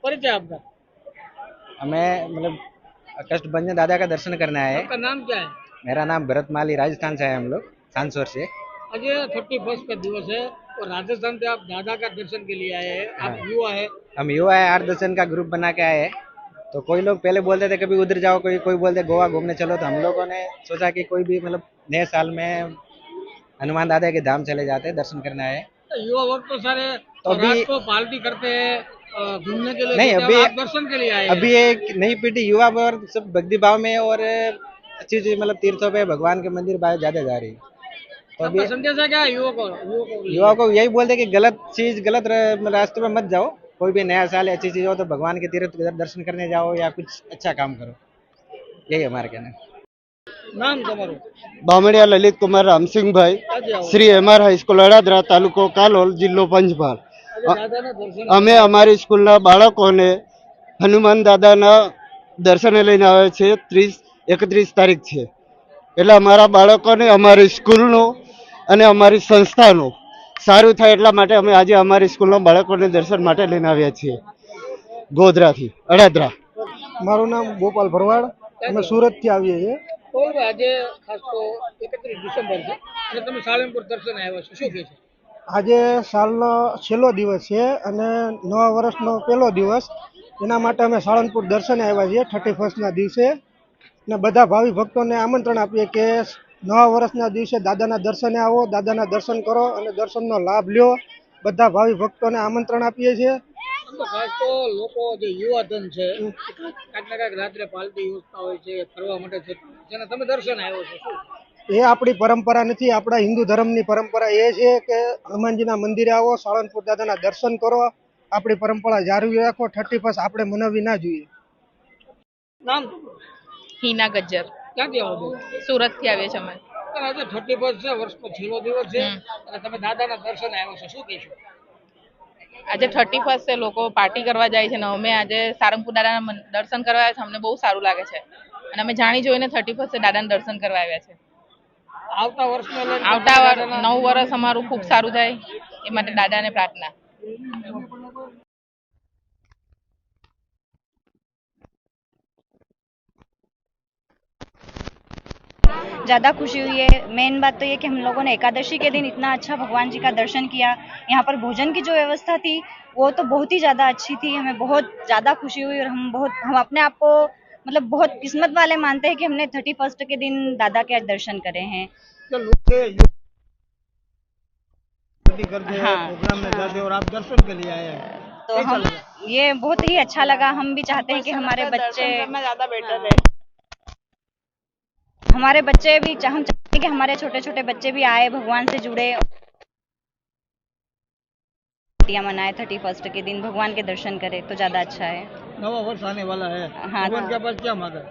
परिचय आपका? हमें मतलब कष्टभंजन दादा का दर्शन करना है। आपका नाम क्या है? मेरा नाम भरत माली, राजस्थान से है हम लोग, सांसौर से। आज ये 31st का दिवस है और राजस्थान से आप दादा का दर्शन के लिए आए हैं। हाँ, आप युवा है। हम युवा है, 8-10 जन का ग्रुप बना के आए हैं। तो कोई लोग पहले बोलते थे कभी उधर जाओ, कोई कोई बोलते गोवा घूमने चलो, तो हम लोगों ने सोचा कि कोई भी मतलब नए साल में हनुमान दादा के धाम चले जाते हैं, दर्शन करना है। तो युवा वर्ग तो सारे तो और अभी रात को पार्टी करते हैं, घूमने के लिए नहीं, जाते हैं, और अभी आप दर्शन के लिए आए हैं। अभी एक नई पीढ़ी युवा वर्ग सब भक्ति भाव में और अच्छी अच्छी मतलब तीर्थों पे भगवान के मंदिर बाहर ज्यादा जा रही है। तो आपका अभी संदेश है क्या युवकों के युवा लिए? को यही बोलते कि गलत चीज गलत रास्ते में मत जाओ। कोई भी नया साल अच्छी चीज हो तो भगवान के तीर्थ दर्शन करने जाओ या कुछ अच्छा काम करो, यही हमारा कहना है। નામ તમારું? બામણિયા લલિત કુમાર રામસિંહભાઈ, આજે આવો શ્રી એમ આર હાઈસ્કૂલ અડાદરા, તાલુકો કાલોલ, જિલ્લો પંચમહાલ. આજે દાદાના દર્શન અમે કરવા અમારી સ્કૂલના બાળકોને હનુમાન દાદાના દર્શને લઈને આવે છે. 31 તારીખ છે એટલે અમારા બાળકોને અમારી સ્કૂલનું અને અમારી સંસ્થાનું સારું થાય એટલા માટે અમે આજે અમારી સ્કૂલના બાળકોને દર્શન માટે લઈને આવ્યા છીએ ગોધરાથી અડાદરા. મારું નામ ગોપાલ ભરવાડ, અમે સુરતથી આવીએ છીએ. કોણ આજે ખાસ તો 31 ડિસેમ્બર છે અને તમે સાળંગપુર દર્શન આવ્યા છો, શું કહે છે? આજે સાલનો છેલ્લો દિવસ છે અને નવા વર્ષનો પહેલો દિવસ, એના માટે અમે સાળંગપુર દર્શને આવ્યા છીએ 31ના દિવસે. ને બધા ભાવિ ભક્તોને આમંત્રણ આપીએ કે નવા વર્ષના દિવસે દાદાના દર્શને આવો, દાદાના દર્શન કરો અને દર્શનનો લાભ લ્યો. બધા ભાવિ ભક્તોને આમંત્રણ આપીએ છીએ. આમ તો ખાસ તો લોકો જે યુવાધન છે કાંઈક ને કાંઈક રાત્રે પાર્ટી યોજતા હોય છે, ફરવા માટે જતા હોય છે અને તમે દર્શન આવ્યો છો, શું? એ આપણી પરંપરા નથી. આપણા હિન્દુ ધર્મની પરંપરા એ છે કે હનુમાનજીના મંદિરે આવો, સાળંગપુર દાદાના દર્શન કરો, આપણી પરંપરા જાળવી રાખો. 31 આપણે મનાવવી ના જોઈએ. નામ? હિના ગજ્જર, ક્યાંથી આવો છો? સુરત થી આવીએ છીએ અમે. અને આજે 31 છે, વર્ષનો છેલ્લો દિવસ છે અને તમે દાદાના દર્શન આવ્યો છો, શું કહેશો? આજે 31 છે, લોકો પાર્ટી કરવા જાય છે ને અમે આજે સારંગપુર દાદાના દર્શન કરવા આવ્યા છે. અમને બહુ સારું લાગે છે અને અમે જાણી જોઈને 31 દાદાના દર્શન કરવા આવ્યા છે. આવતા વર્ષને લઈને આવતા નવું વર્ષ અમારું ખૂબ સારું થાય એ માટે દાદાને પ્રાર્થના. ज़्यादा खुशी हुई है। मेन बात तो ये कि हम लोगों ने एकादशी के दिन इतना अच्छा भगवान जी का दर्शन किया। यहाँ पर भोजन की जो व्यवस्था थी वो तो बहुत ही ज़्यादा अच्छी थी। हमें बहुत ज़्यादा खुशी हुई और हम अपने आप को मतलब बहुत किस्मत वाले मानते हैं कि हमने 31 के दिन दादा के दर्शन करे हैं। हाँ, प्रोग्राम में जाते और आप दर्शन के लिए आए हैं, तो हम ये बहुत ही अच्छा लगा। हम भी चाहते हैं कि हमारे बच्चे ज़्यादा बेटर है। हम चाहते हैं कि हमारे छोटे छोटे बच्चे भी आए, भगवान से जुड़े, मनाए 31 के दिन, भगवान के दर्शन करे तो ज्यादा अच्छा है। नवा वर्ष आने वाला है, हाँ, भगवान के पास क्या मांगा?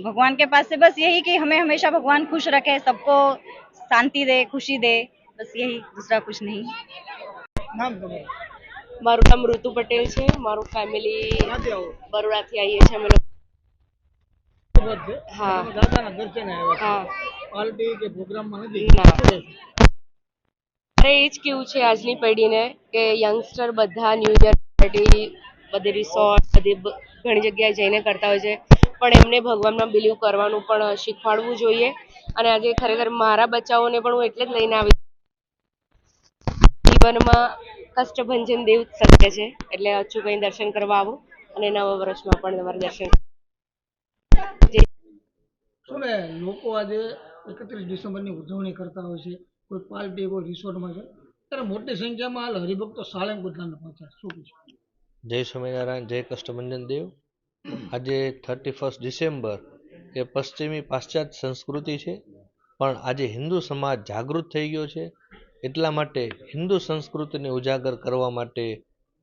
भगवान के पास से बस यही कि हमें हमेशा भगवान खुश रखे, सबको शांति दे, खुशी दे, बस यही, दूसरा कुछ नहीं। નામ તમારું? મારું નામ ઋતુ પટેલ છે. મારું ફેમિલી ક્યાંથી આવો? બરોડાથી આવીએ છીએ અમે લોકો. બરોબર છે. હા. તમે દાદાના દર્શને આવ્યા છો, હા, પાર્ટી કે પ્રોગ્રામમાં નથી? ના. શું કહેશો? મારે એ જ કેવું છે આજની પેઢીને કે યંગસ્ટર બધા ન્યૂ યર પાર્ટી બધી રિસોર્ટ બધી ઘણી જગ્યાએ જઈને કરતા હોય છે, પણ એમને ભગવાનમાં બિલીવ કરવાનું પણ શીખવાડવું જોઈએ. અને આજે ખરેખર મારા બચ્ચાઓને પણ હું એટલે જ લઈને આવી જીવનમાં કષ્ટભંજન દેવ સત્ય છે એટલે અચૂકઈ દર્શન કરવા આવો અને નવા વર્ષમાં પણ તમારે દર્શન શું ને લોકો આજે 31 ડિસેમ્બરની ઉજવણી કરતા હોય છે, કોઈ પાર્ટી કોઈ રિસોર્ટમાં છે, ત્યારે મોટી સંખ્યામાં હાલ હરિભક્તો સાળંગપુર ધામે પહોંચ્યા, શું કહેશો? જય સ્વામિનારાયણ, જય કષ્ટભંજન દેવ. આજે 31 ડિસેમ્બર એ પશ્ચિમી પાશ્ચાત્ય સંસ્કૃતિ છે, પણ આજે હિન્દુ સમાજ જાગૃત થઈ ગયો છે. એટલા માટે હિન્દુ સંસ્કૃતિને ઉજાગર કરવા માટે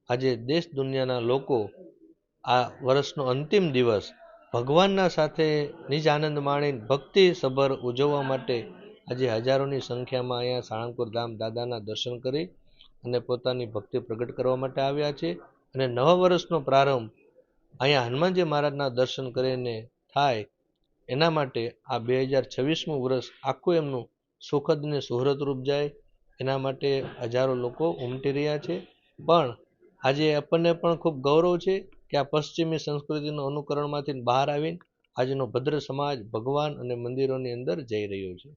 આજે દેશ દુનિયાના લોકો આ વર્ષનો અંતિમ દિવસ ભગવાનના સાથે નિજ આનંદ માણી ભક્તિસભર ઉજવવા માટે આજે હજારોની સંખ્યામાં અહીંયા સાળંગપુર ધામ દાદાના દર્શન કરી અને પોતાની ભક્તિ પ્રગટ કરવા માટે આવ્યા છે. અને નવા વર્ષનો પ્રારંભ અહીંયા હનુમાનજી મહારાજના દર્શન કરીને થાય એના માટે આ 2026મું વર્ષ આખું એમનું સુખદ ને સુહૃદરૂપ જાય એના માટે હજારો લોકો ઉમટી રહ્યા છે. પણ આજે આપણને પણ ખૂબ ગૌરવ છે કે આ પશ્ચિમી સંસ્કૃતિનું અનુકરણમાંથી બહાર આવીને આજનો ભદ્ર સમાજ ભગવાન અને મંદિરોની અંદર જઈ રહ્યો છે.